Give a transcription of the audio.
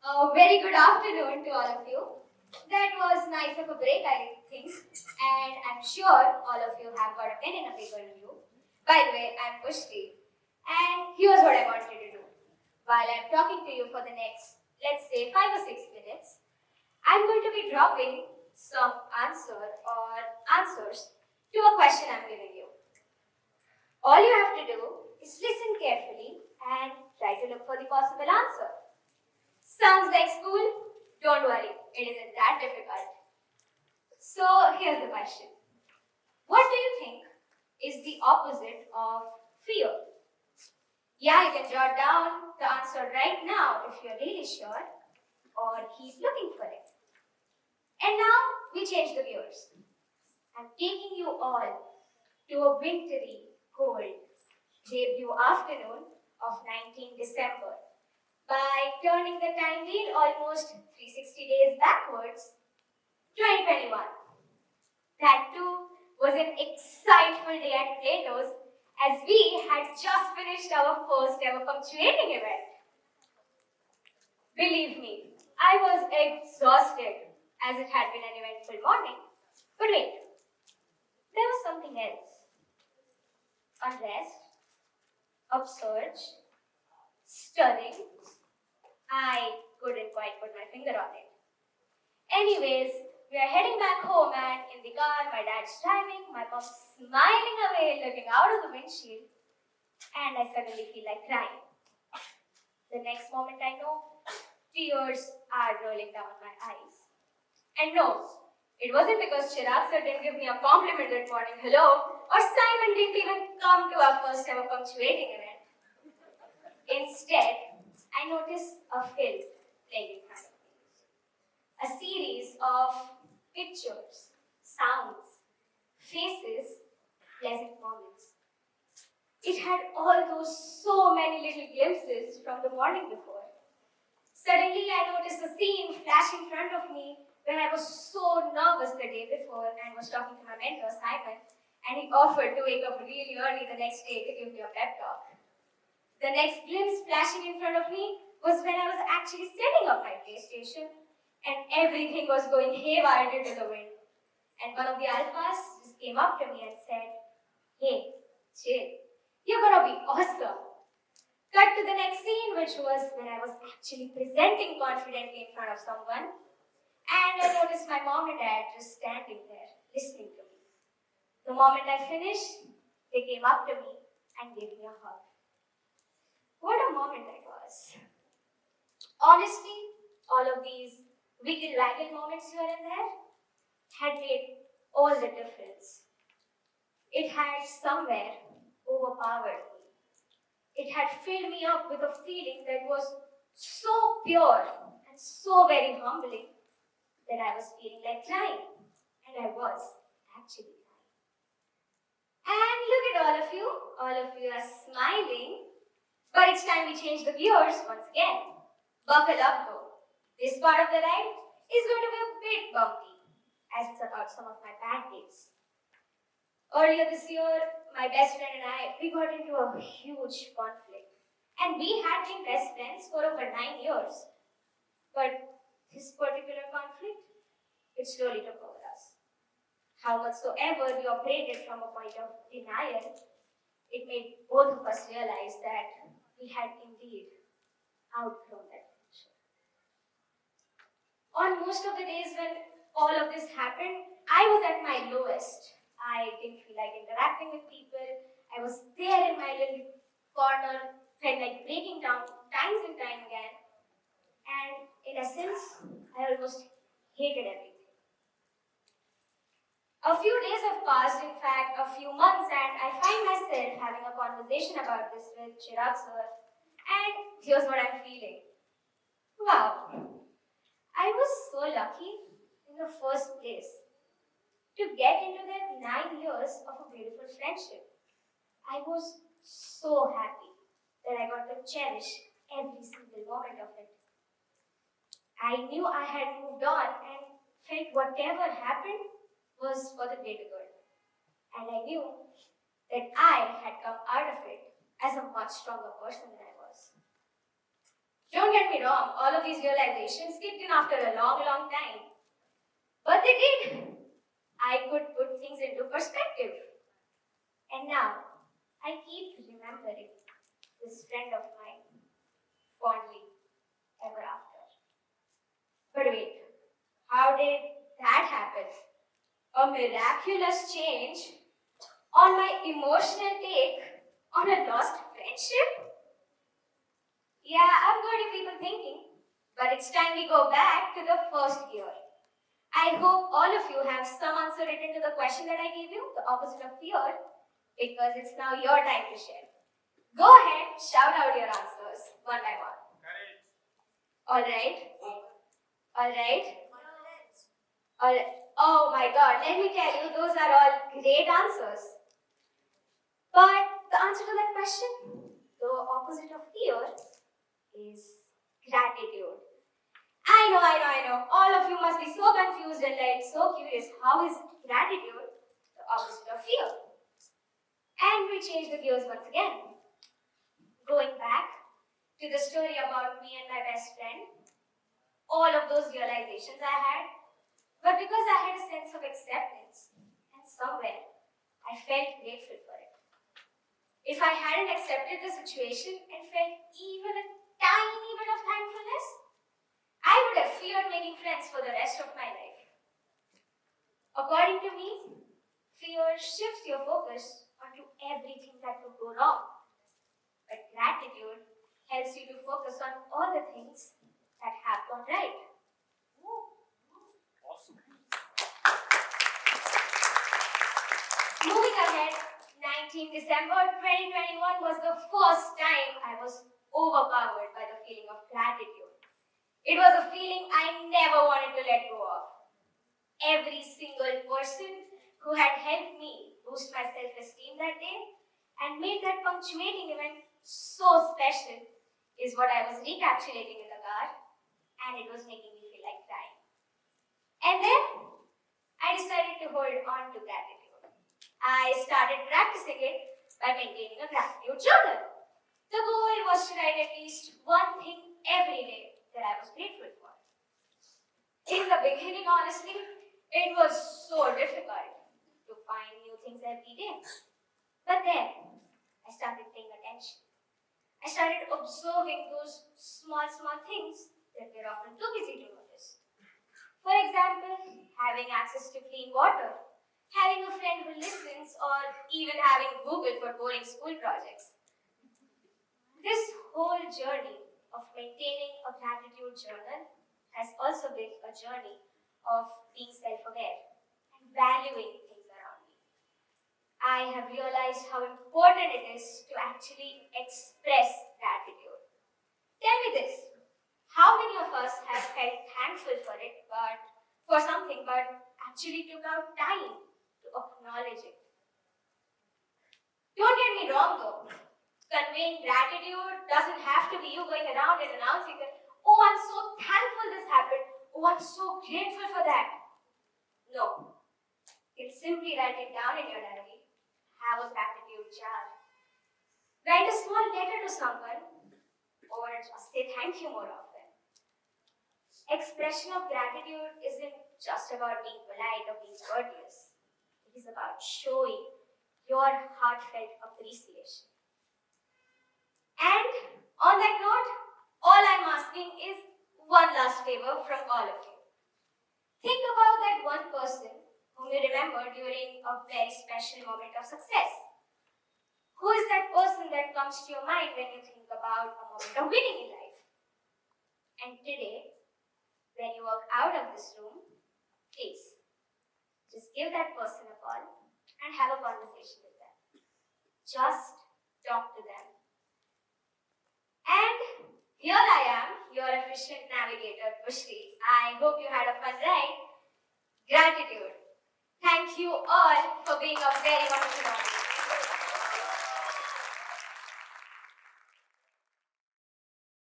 A very good afternoon to all of you. That was nice of a break, I think, and I'm sure all of you have got a pen and a paper in you. By the way, I'm Pushti, and here's what I wanted to do. While I'm talking to you for the next, let's say, 5 or 6 minutes, I'm going to be dropping some answers to a question I'm giving you. All you have to do is listen carefully and try to look for the possible answer. Sounds like school? Don't worry, it isn't that difficult. So here's the question. What do you think is the opposite of fear? Yeah, you can jot down the answer right now if you're really sure, or keep looking for it. And now we change the gears. I'm taking you all to a wintry, cold debut afternoon of 19 December. By turning the time wheel almost 360 days backwards, 2021. That too was an exciteful day at Playtos as we had just finished our first ever punctuating event. Believe me, I was exhausted as it had been an eventful morning. But wait, there was something else. Unrest, upsurge, stirring. I couldn't quite put my finger on it. Anyways, we are heading back home and in the car, my dad's driving, my mom's smiling away, looking out of the windshield, and I suddenly feel like crying. The next moment I know, tears are rolling down my eyes. And no, it wasn't because Chirag sir didn't give me a compliment that morning, hello, or Simon didn't even come to our first ever punctuating event. Instead, I noticed a film playing in front of me. A series of pictures, sounds, faces, pleasant moments. It had all those so many little glimpses from the morning before. Suddenly, I noticed a scene flash in front of me when I was so nervous the day before and was talking to my mentor, Simon, and he offered to wake up really early the next day to give me a pep talk. The next glimpse flashing in front of me was when I was actually setting up my PlayStation and everything was going haywire due to the wind. And one of the alphas just came up to me and said, "Hey, chill, you're gonna be awesome." Cut to the next scene, which was when I was actually presenting confidently in front of someone, and I noticed my mom and dad just standing there, listening to me. The moment I finished, they came up to me and gave me a hug. What a moment that was. Honestly, all of these wiggle-waggle moments here and there had made all the difference. It had somewhere overpowered me. It had filled me up with a feeling that was so pure and so very humbling that I was feeling like crying. And I was actually crying. And look at all of you. All of you are smiling. But it's time we change the gears once again. Buckle up though. This part of the ride is going to be a bit bumpy, as it's about some of my bad days. Earlier this year, my best friend and I, we got into a huge conflict. And we had been best friends for over 9 years. But this particular conflict, it slowly took over us. How much soever we operated from a point of denial, it made both of us realize that we had indeed outgrown that friendship. On most of the days when all of this happened, I was at my lowest. I didn't feel like interacting with people. I was there in my little corner, felt like breaking down times and time again. And in essence, I almost hated everything. A few days have passed, in fact, a few months, and I find myself having a conversation about this with Chirag sir. And here's what I'm feeling. Wow, I was so lucky in the first place to get into that 9 years of a beautiful friendship. I was so happy that I got to cherish every single moment of it. I knew I had moved on and felt whatever happened was for the greater good. And I knew that I had come out of it as a much stronger person than I was. Don't get me wrong, all of these realizations kicked in after a long, long time. But they did. I could put things into perspective. And now, I keep remembering this friend of mine fondly ever after. But wait, how did that happen? A miraculous change on my emotional take on a lost friendship? Yeah, I've got you people thinking, but it's time we go back to the first year. I hope all of you have some answer written to the question that I gave you, the opposite of fear, because it's now your time to share. Go ahead, shout out your answers one by one. Alright? Alright? Alright. Oh my god, let me tell you, those are all great answers. But the answer to that question, the opposite of fear, is gratitude. I know. All of you must be so confused and so curious. How is gratitude the opposite of fear? And we change the gears once again. Going back to the story about me and my best friend, all of those realizations I had, but because I had a sense of acceptance, and somewhere I felt grateful for it. If I hadn't accepted the situation and felt even a tiny bit of thankfulness, I would have feared making friends for the rest of my life. According to me, fear shifts your focus onto everything that could go wrong. But gratitude helps you to focus on all the things that have gone right. Awesome. Moving ahead, 19 December 2021 was the first time I was overpowered by the feeling of gratitude. It was a feeling I never wanted to let go of. Every single person who had helped me boost my self-esteem that day and made that punctuating event so special is what I was recapitulating in the car, and it was making me feel like crying. And then I decided to hold on to gratitude. I started practicing it by maintaining a gratitude journal. The goal was to write at least one thing every day that I was grateful for. In the beginning, honestly, it was so difficult to find new things every day. But then, I started paying attention. I started observing those small things that we're often too busy to notice. For example, having access to clean water, having a friend who listens, or even having Google for boring school projects. This whole journey of maintaining a gratitude journal has also been a journey of being self-aware and valuing things around me. I have realized how important it is to actually express gratitude. Tell me this, how many of us have felt thankful for something, but actually took out time to acknowledge it? Don't get me wrong though. Conveying gratitude doesn't have to be you going around and announcing that, oh, I'm so thankful this happened. Oh, I'm so grateful for that. No. You can simply write it down in your diary. Have a gratitude jar. Write a small letter to someone, or just say thank you more often. Expression of gratitude isn't just about being polite or being courteous. It is about showing your heartfelt appreciation. And on that note, all I'm asking is one last favor from all of you. Think about that one person whom you remember during a very special moment of success. Who is that person that comes to your mind when you think about a moment of winning in life? And today, when you walk out of this room, please, just give that person a call and have a conversation with them. Just talk to them. And here I am, your efficient navigator, Pushti. I hope you had a fun ride. Gratitude. Thank you all for being a very wonderful audience.